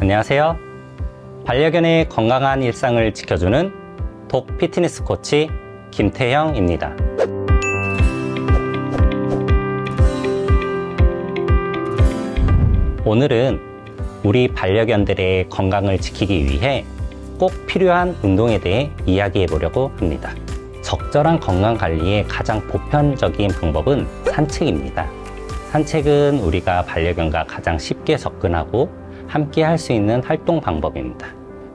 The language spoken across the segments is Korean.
안녕하세요. 반려견의 건강한 일상을 지켜주는 독 피트니스 코치 김태형입니다. 오늘은 우리 반려견들의 건강을 지키기 위해 꼭 필요한 운동에 대해 이야기해 보려고 합니다. 적절한 건강 관리의 가장 보편적인 방법은 산책입니다. 산책은 우리가 반려견과 가장 쉽게 접근하고 함께 할 수 있는 활동 방법입니다.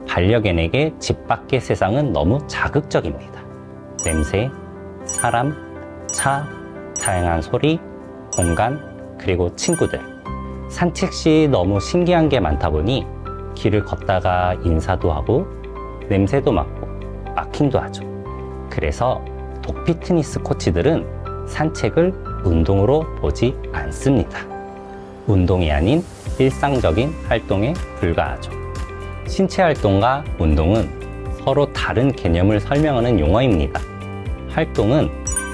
반려견에게 집 밖의 세상은 너무 자극적입니다. 냄새, 사람, 차, 다양한 소리, 공간, 그리고 친구들. 산책 시 너무 신기한 게 많다 보니 길을 걷다가 인사도 하고 냄새도 맡고 마킹도 하죠. 그래서 독 피트니스 코치들은 산책을 운동으로 보지 않습니다. 운동이 아닌 일상적인 활동에 불과하죠. 신체 활동과 운동은 서로 다른 개념을 설명하는 용어입니다. 활동은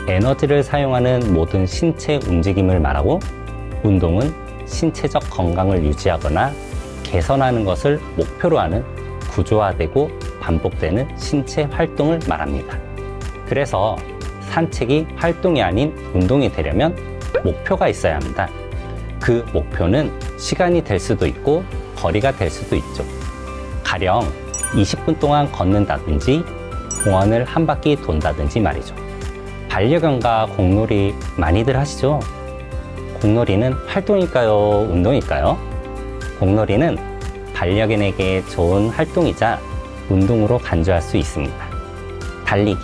에너지를 사용하는 모든 신체 움직임을 말하고, 운동은 신체적 건강을 유지하거나 개선하는 것을 목표로 하는 구조화되고 반복되는 신체 활동을 말합니다. 그래서 산책이 활동이 아닌 운동이 되려면 목표가 있어야 합니다. 그 목표는 시간이 될 수도 있고 거리가 될 수도 있죠. 가령 20분 동안 걷는다든지 공원을 한 바퀴 돈다든지 말이죠. 반려견과 공놀이 많이들 하시죠? 공놀이는 활동일까요? 운동일까요? 공놀이는 반려견에게 좋은 활동이자 운동으로 간주할 수 있습니다. 달리기,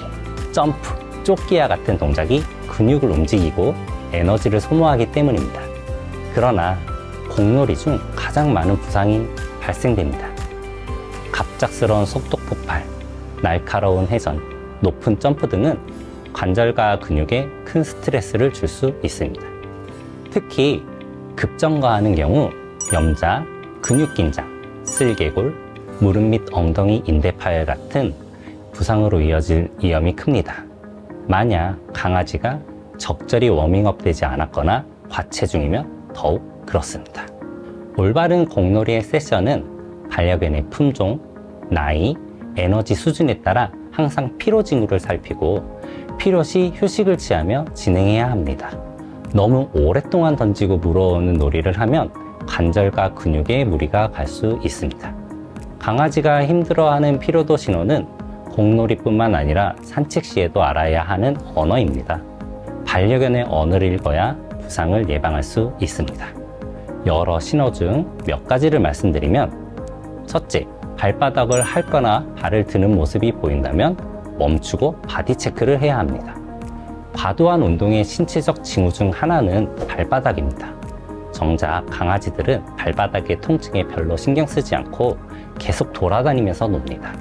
점프, 쫓기와 같은 동작이 근육을 움직이고 에너지를 소모하기 때문입니다. 그러나 공놀이 중 가장 많은 부상이 발생됩니다. 갑작스러운 속도 폭발, 날카로운 회전, 높은 점프 등은 관절과 근육에 큰 스트레스를 줄 수 있습니다. 특히 급정거하는 경우 염자, 근육 긴장, 슬개골, 무릎 및 엉덩이 인대 파열 같은 부상으로 이어질 위험이 큽니다. 만약 강아지가 적절히 워밍업 되지 않았거나 과체중이면 더욱 그렇습니다. 올바른 공놀이의 세션은 반려견의 품종, 나이, 에너지 수준에 따라 항상 피로 징후를 살피고 필요시 휴식을 취하며 진행해야 합니다. 너무 오랫동안 던지고 물어오는 놀이를 하면 관절과 근육에 무리가 갈 수 있습니다. 강아지가 힘들어하는 피로도 신호는 공놀이뿐만 아니라 산책 시에도 알아야 하는 언어입니다. 반려견의 언어를 읽어야 부상을 예방할 수 있습니다. 여러 신호 중 몇 가지를 말씀드리면, 첫째, 발바닥을 핥거나 발을 드는 모습이 보인다면 멈추고 바디 체크를 해야 합니다. 과도한 운동의 신체적 징후 중 하나는 발바닥입니다. 정작 강아지들은 발바닥의 통증에 별로 신경 쓰지 않고 계속 돌아다니면서 놉니다.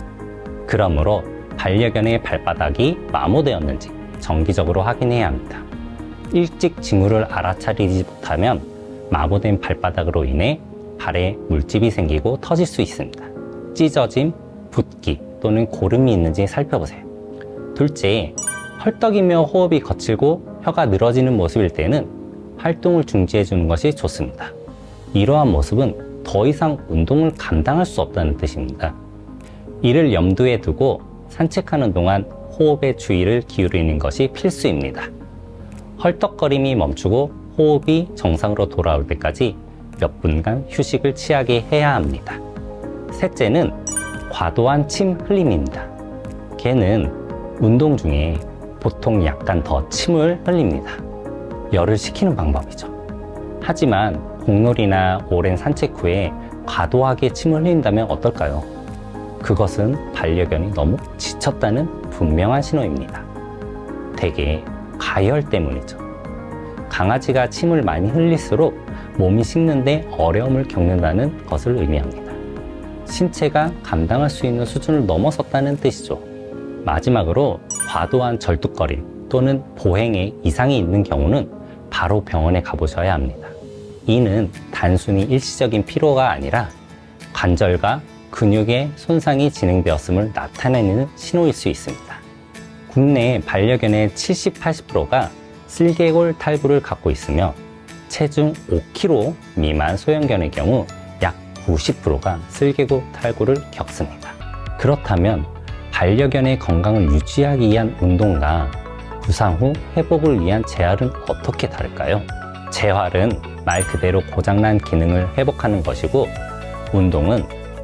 그러므로 반려견의 발바닥이 마모되었는지 정기적으로 확인해야 합니다. 일찍 징후를 알아차리지 못하면 마모된 발바닥으로 인해 발에 물집이 생기고 터질 수 있습니다. 찢어짐, 붓기 또는 고름이 있는지 살펴보세요. 둘째, 헐떡이며 호흡이 거칠고 혀가 늘어지는 모습일 때는 활동을 중지해 주는 것이 좋습니다. 이러한 모습은 더 이상 운동을 감당할 수 없다는 뜻입니다. 이를 염두에 두고 산책하는 동안 호흡에 주의를 기울이는 것이 필수입니다. 헐떡거림이 멈추고 호흡이 정상으로 돌아올 때까지 몇 분간 휴식을 취하게 해야 합니다. 셋째는 과도한 침 흘림입니다. 개는 운동 중에 보통 약간 더 침을 흘립니다. 열을 식히는 방법이죠. 하지만 공놀이나 오랜 산책 후에 과도하게 침을 흘린다면 어떨까요? 그것은 반려견이 너무 지쳤다는 분명한 신호입니다. 대개 가열 때문이죠. 강아지가 침을 많이 흘릴수록 몸이 식는데 어려움을 겪는다는 것을 의미합니다. 신체가 감당할 수 있는 수준을 넘어섰다는 뜻이죠. 마지막으로 과도한 절뚝거림 또는 보행에 이상이 있는 경우는 바로 병원에 가보셔야 합니다. 이는 단순히 일시적인 피로가 아니라 관절과 근육의 손상이 진행되었음을 나타내는 신호일 수 있습니다. 국내 반려견의 70-80%가 슬개골 탈구를 갖고 있으며 체중 5kg 미만 소형견의 경우 약 90%가 슬개구 탈구를 겪습니다. 그렇다면 반려견의 건강을 유지하기 위한 운동과 부상 후 회복을 위한 재활은 어떻게 다를까요? 재활은 말 그대로 고장난 기능을 회복하는 것이고, 운동은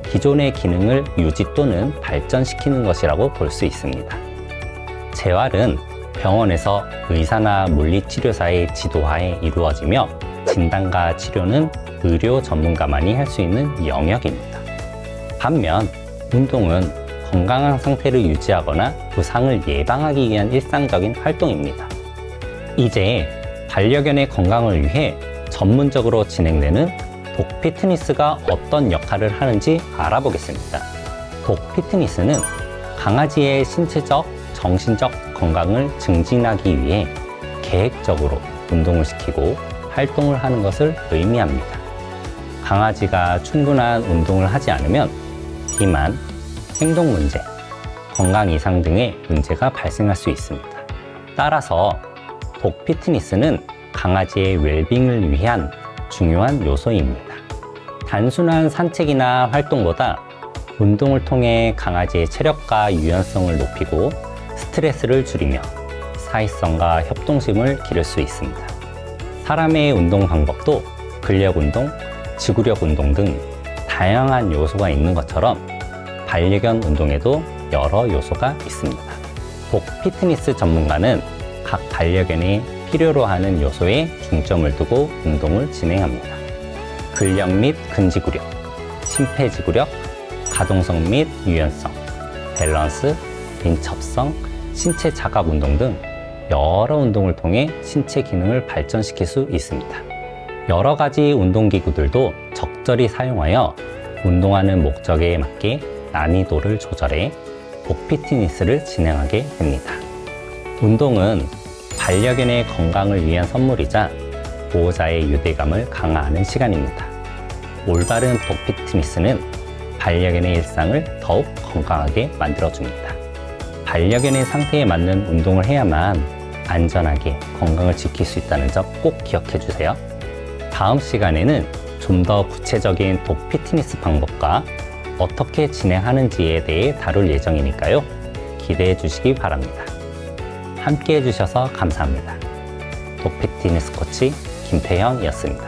기존의 기능을 유지 또는 발전시키는 것이라고 볼 수 있습니다. 재활은 병원에서 의사나 물리치료사의 지도하에 이루어지며, 진단과 치료는 의료 전문가만이 할 수 있는 영역입니다. 반면 운동은 건강한 상태를 유지하거나 부상을 예방하기 위한 일상적인 활동입니다. 이제 반려견의 건강을 위해 전문적으로 진행되는 독 피트니스가 어떤 역할을 하는지 알아보겠습니다. 독 피트니스는 강아지의 신체적, 정신적 건강을 증진하기 위해 계획적으로 운동을 시키고 활동을 하는 것을 의미합니다. 강아지가 충분한 운동을 하지 않으면 비만, 행동 문제, 건강 이상 등의 문제가 발생할 수 있습니다. 따라서 독 피트니스는 강아지의 웰빙을 위한 중요한 요소입니다. 단순한 산책이나 활동보다 운동을 통해 강아지의 체력과 유연성을 높이고 스트레스를 줄이며 사회성과 협동심을 기를 수 있습니다. 사람의 운동 방법도 근력 운동, 지구력 운동 등 다양한 요소가 있는 것처럼 반려견 운동에도 여러 요소가 있습니다. 독 피트니스 전문가는 각 반려견이 필요로 하는 요소에 중점을 두고 운동을 진행합니다. 근력 및 근지구력, 심폐지구력, 가동성 및 유연성, 밸런스, 민첩성, 신체 자각 운동 등 여러 운동을 통해 신체 기능을 발전시킬 수 있습니다. 여러 가지 운동기구들도 적절히 사용하여 운동하는 목적에 맞게 난이도를 조절해 독 피트니스를 진행하게 됩니다. 운동은 반려견의 건강을 위한 선물이자 보호자의 유대감을 강화하는 시간입니다. 올바른 독 피트니스는 반려견의 일상을 더욱 건강하게 만들어줍니다. 반려견의 상태에 맞는 운동을 해야만 안전하게 건강을 지킬 수 있다는 점 꼭 기억해 주세요. 다음 시간에는 좀 더 구체적인 독 피트니스 방법과 어떻게 진행하는지에 대해 다룰 예정이니까요. 기대해 주시기 바랍니다. 함께 해주셔서 감사합니다. 독 피트니스 코치 김태형이었습니다.